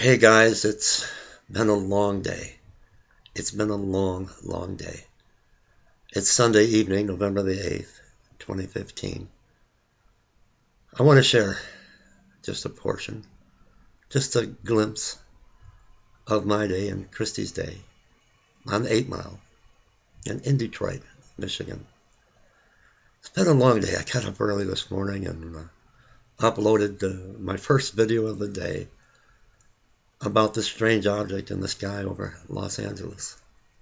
Hey guys, it's been a long day. It's been a long, long day. It's Sunday evening, November the 8th, 2015. I want to share just a portion, just a glimpse of my day and Christy's day on 8 Mile and in Detroit, Michigan. It's been a long day. I got up early this morning and uploaded my first video of the day about this strange object in the sky over Los Angeles.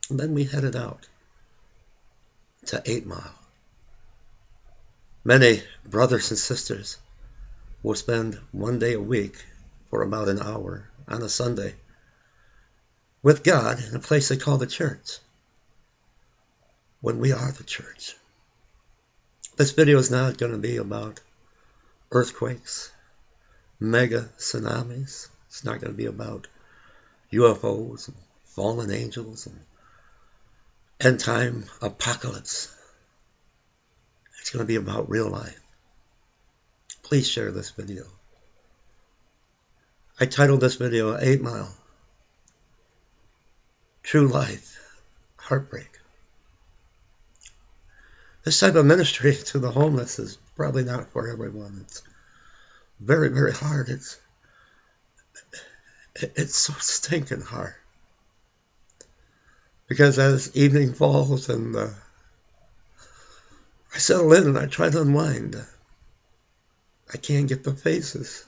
And then we headed out to 8 Mile. Many brothers and sisters will spend one day a week for about an hour on a Sunday with God in a place they call the church, when we are the church. This video is not going to be about earthquakes, mega tsunamis. It's not going to be about UFOs and fallen angels and end time apocalypse. It's going to be about real life. Please share this video. I titled this video 8 Mile. True life, heartbreak. This type of ministry to the homeless is probably not for everyone. It's very, very hard. It's so stinking hard. Because as evening falls and I settle in and I try to unwind, I can't get the faces.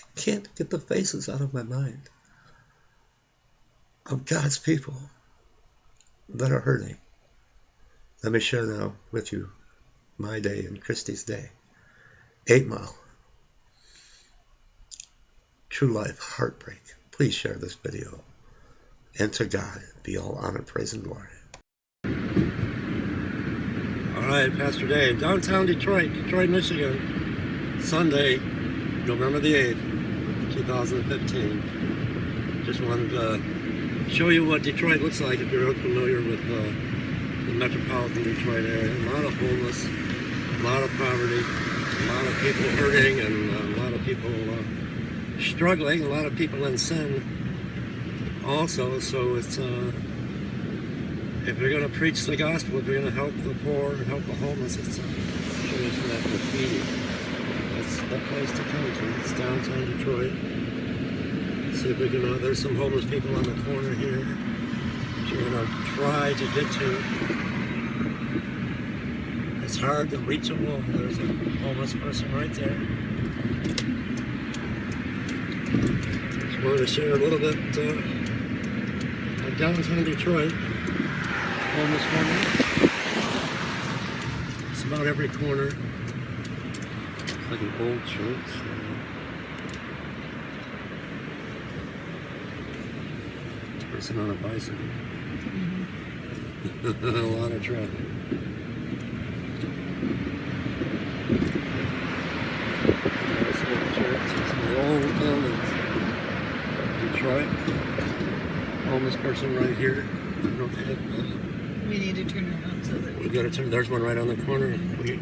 I can't get the faces out of my mind of God's people that are hurting. Let me share now with you my day and Christy's day. 8 Mile. True life, heartbreak. Please share this video. And to God be all honor, praise, and glory. All right, Pastor Dave, downtown Detroit, Michigan, Sunday, November the 8th, 2015. Just wanted to show you what Detroit looks like if you're unfamiliar with the metropolitan Detroit area. A lot of homeless, a lot of poverty, a lot of people hurting, and a lot of people struggling, a lot of people in sin also. So it's if you're going to preach the gospel, if you're going to help the poor and help the homeless, it's that graffiti. That's the place to come to. It's downtown Detroit. See if we can there's some homeless people on the corner here that you're going to try to get to. It's hard to reach a wall. There's a homeless person right there. Just wanted to share a little bit of downtown Detroit. Homeless woman. It's about every corner. It's like an old church. Person on a bicycle. A lot of traffic. Some old buildings. Detroit. Homeless person right here. We need to turn around so that we got to turn. There's one right on the corner. We're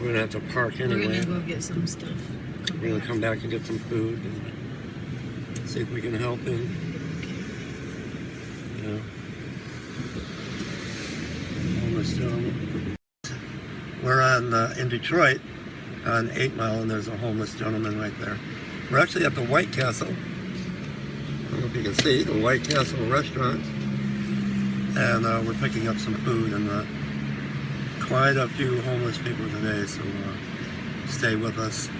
gonna have to park anyway. We're gonna go get some stuff. We're gonna come back and get some food and see if we can help him. Yeah. Homeless gentleman. We're on in Detroit on 8 Mile, and there's a homeless gentleman right there. We're actually at the White Castle. I don't know if you can see the White Castle restaurant, and we're picking up some food, and quite a few homeless people today, so stay with us.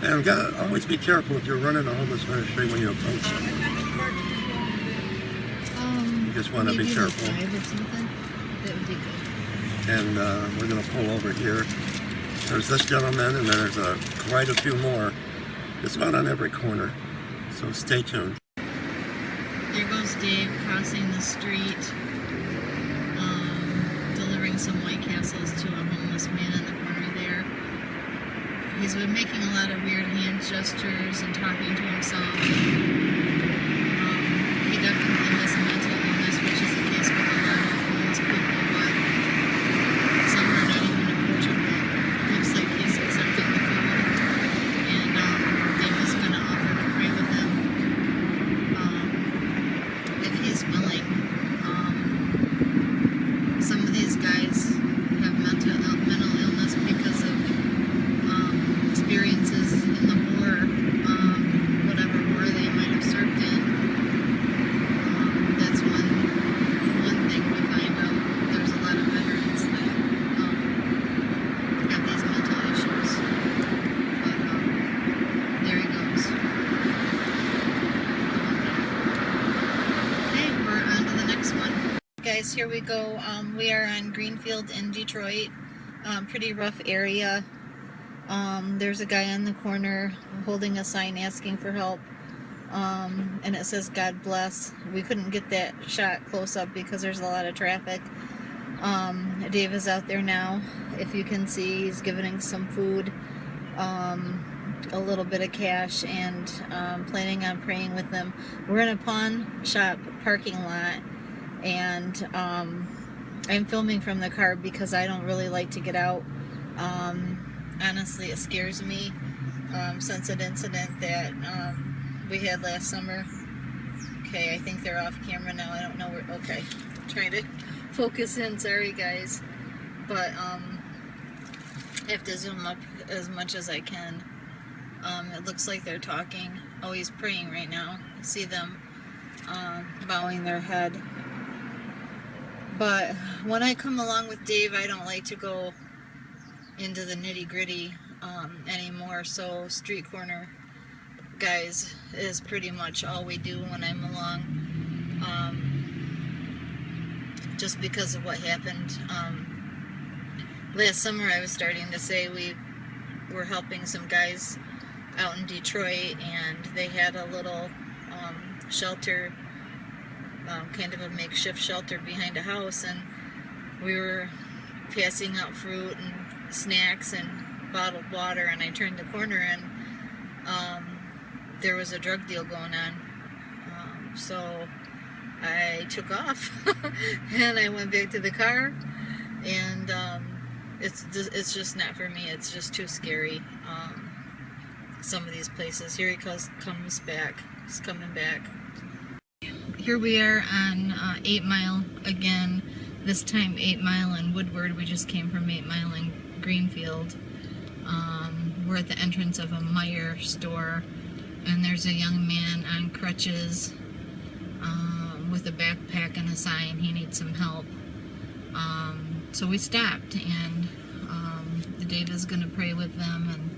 And always be careful if you're running a homeless ministry when you approach them. You just want to be careful. And we're going to pull over here. There's this gentleman, and there's quite a few more. Just about on every corner, so stay tuned. There goes Dave crossing the street, delivering some White Castles to a homeless man in the corner there. He's been making a lot of weird hand gestures and talking to himself. He definitely has a mental illness, which is the case with a lot of homeless people, but some are not even approachable. Looks like he's accepting the food, and Dave is going to offer to pray with him. guys, here we go. We are on Greenfield in Detroit. Pretty rough area. There's a guy on the corner holding a sign asking for help. And it says God bless. We couldn't get that shot close up because there's a lot of traffic. Dave is out there now. If you can see, he's giving some food, a little bit of cash, and planning on praying with them. We're in a pawn shop parking lot, and I'm filming from the car because I don't really like to get out. Honestly, it scares me since an incident that we had last summer. Okay, I think they're off camera now. I don't know where. Okay, trying to focus in. Sorry, guys, but I have to zoom up as much as I can. It looks like they're talking. Oh, he's praying right now. I see them bowing their head. But when I come along with Dave, I don't like to go into the nitty-gritty anymore. So street corner guys is pretty much all we do when I'm along, just because of what happened last summer. I was starting to say we were helping some guys out in Detroit, and they had a little shelter, kind of a makeshift shelter behind a house, and we were passing out fruit and snacks and bottled water, and I turned the corner, and there was a drug deal going on. So I took off and I went back to the car, and it's just not for me. It's just too scary. Some of these places. Here he comes back. He's coming back. Here we are on 8 Mile again. This time 8 Mile in Woodward. We just came from 8 Mile in Greenfield. We're at the entrance of a Meijer store, and there's a young man on crutches with a backpack and a sign. He needs some help. So we stopped, and Dave is going to pray with them and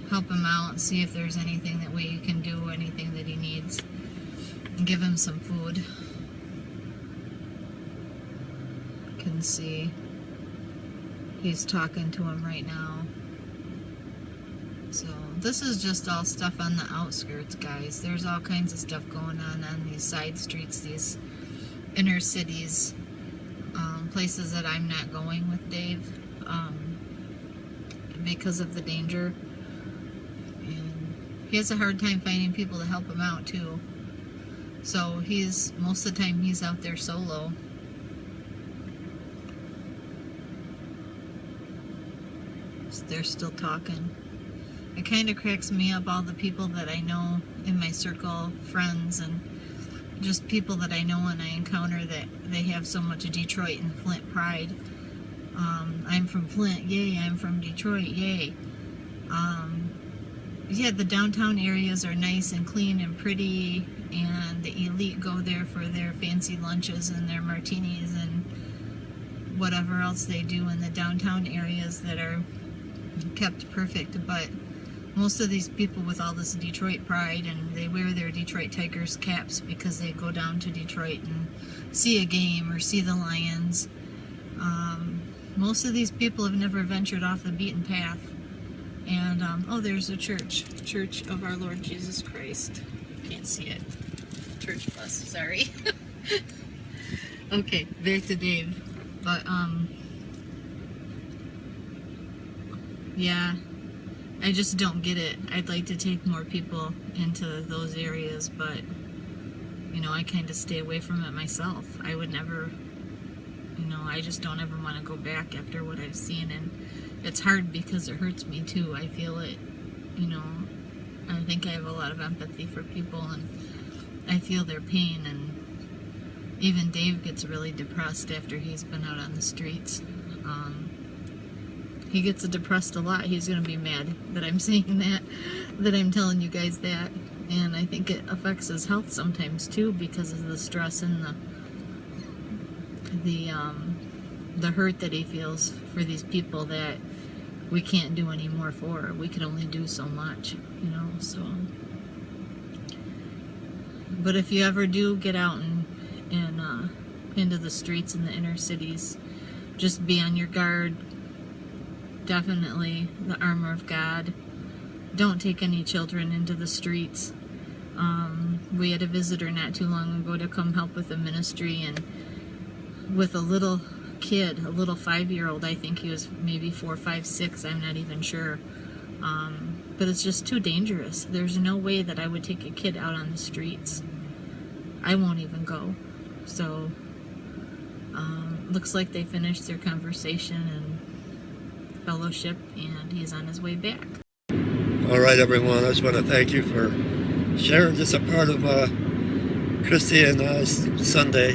help him out and see if there's anything that we can do, anything that he needs, and give him some food. You can see he's talking to him right now. So this is just all stuff on the outskirts, guys. There's all kinds of stuff going on these side streets, these inner cities, places that I'm not going with Dave because of the danger. And he has a hard time finding people to help him out too. So most of the time he's out there solo. They're still talking. It kind of cracks me up, all the people that I know in my circle, friends, and just people that I know and I encounter, that they have so much Detroit and Flint pride. I'm from Flint, yay. I'm from Detroit, yay. Yeah, the downtown areas are nice and clean and pretty, and the elite go there for their fancy lunches and their martinis and whatever else they do in the downtown areas that are kept perfect. But most of these people with all this Detroit pride, and they wear their Detroit Tigers caps because they go down to Detroit and see a game or see the Lions. Most of these people have never ventured off the beaten path. And, oh, there's a church of our Lord Jesus Christ. Can't see it. Church bus, sorry. Okay, back to Dave. But, yeah, I just don't get it. I'd like to take more people into those areas, but, you know, I kind of stay away from it myself. I would never, you know, I just don't ever want to go back after what I've seen, and it's hard because it hurts me too. I feel it, you know, I think I have a lot of empathy for people, and I feel their pain, and even Dave gets really depressed after he's been out on the streets. He gets depressed a lot. He's going to be mad that I'm saying that I'm telling you guys that. And I think it affects his health sometimes too, because of the stress and the hurt that he feels for these people that we can't do any more for. We can only do so much, you know, so. But if you ever do get out and into the streets in the inner cities. Just be on your guard. Definitely the armor of God. Don't take any children into the streets. We had a visitor not too long ago to come help with the ministry, and with a little kid, a little 5-year-old, I think he was maybe 4, 5, 6, I'm not even sure. But it's just too dangerous. There's no way that I would take a kid out on the streets. I won't even go. So, looks like they finished their conversation and fellowship, and he's on his way back. All right, everyone. I just want to thank you for sharing just a part of Christy and I's Sunday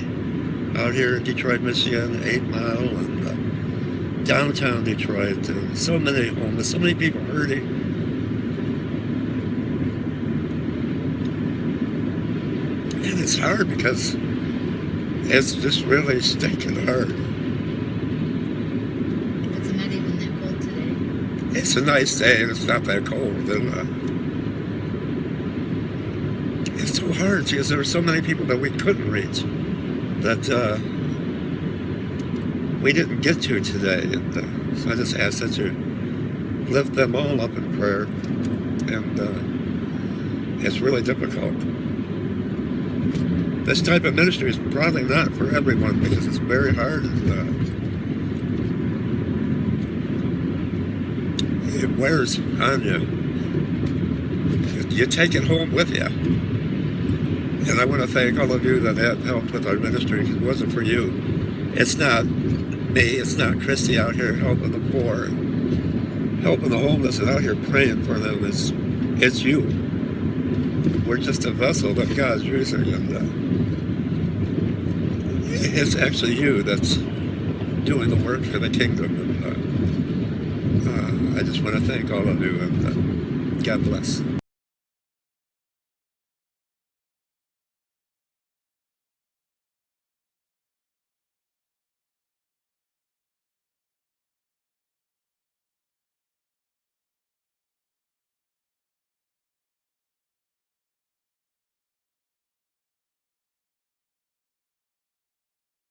out here in Detroit, Michigan, 8 Mile, and downtown Detroit. And so many homeless, so many people hurting. And it's hard because it's just really stinking hard. It's not even that cold today. It's a nice day and it's not that cold. And it's so hard because there were so many people that we couldn't reach, that we didn't get to today. And so I just ask that you lift them all up in prayer. And it's really difficult. This type of ministry is probably not for everyone because it's very hard, and it wears on you. You take it home with you. And I want to thank all of you that have helped with our ministry. If it wasn't for you, it's not me, it's not Christy out here helping the poor, helping the homeless, and out here praying for them. It's you. We're just a vessel that God's using, and it's actually you that's doing the work for the kingdom. And I just want to thank all of you, and God bless.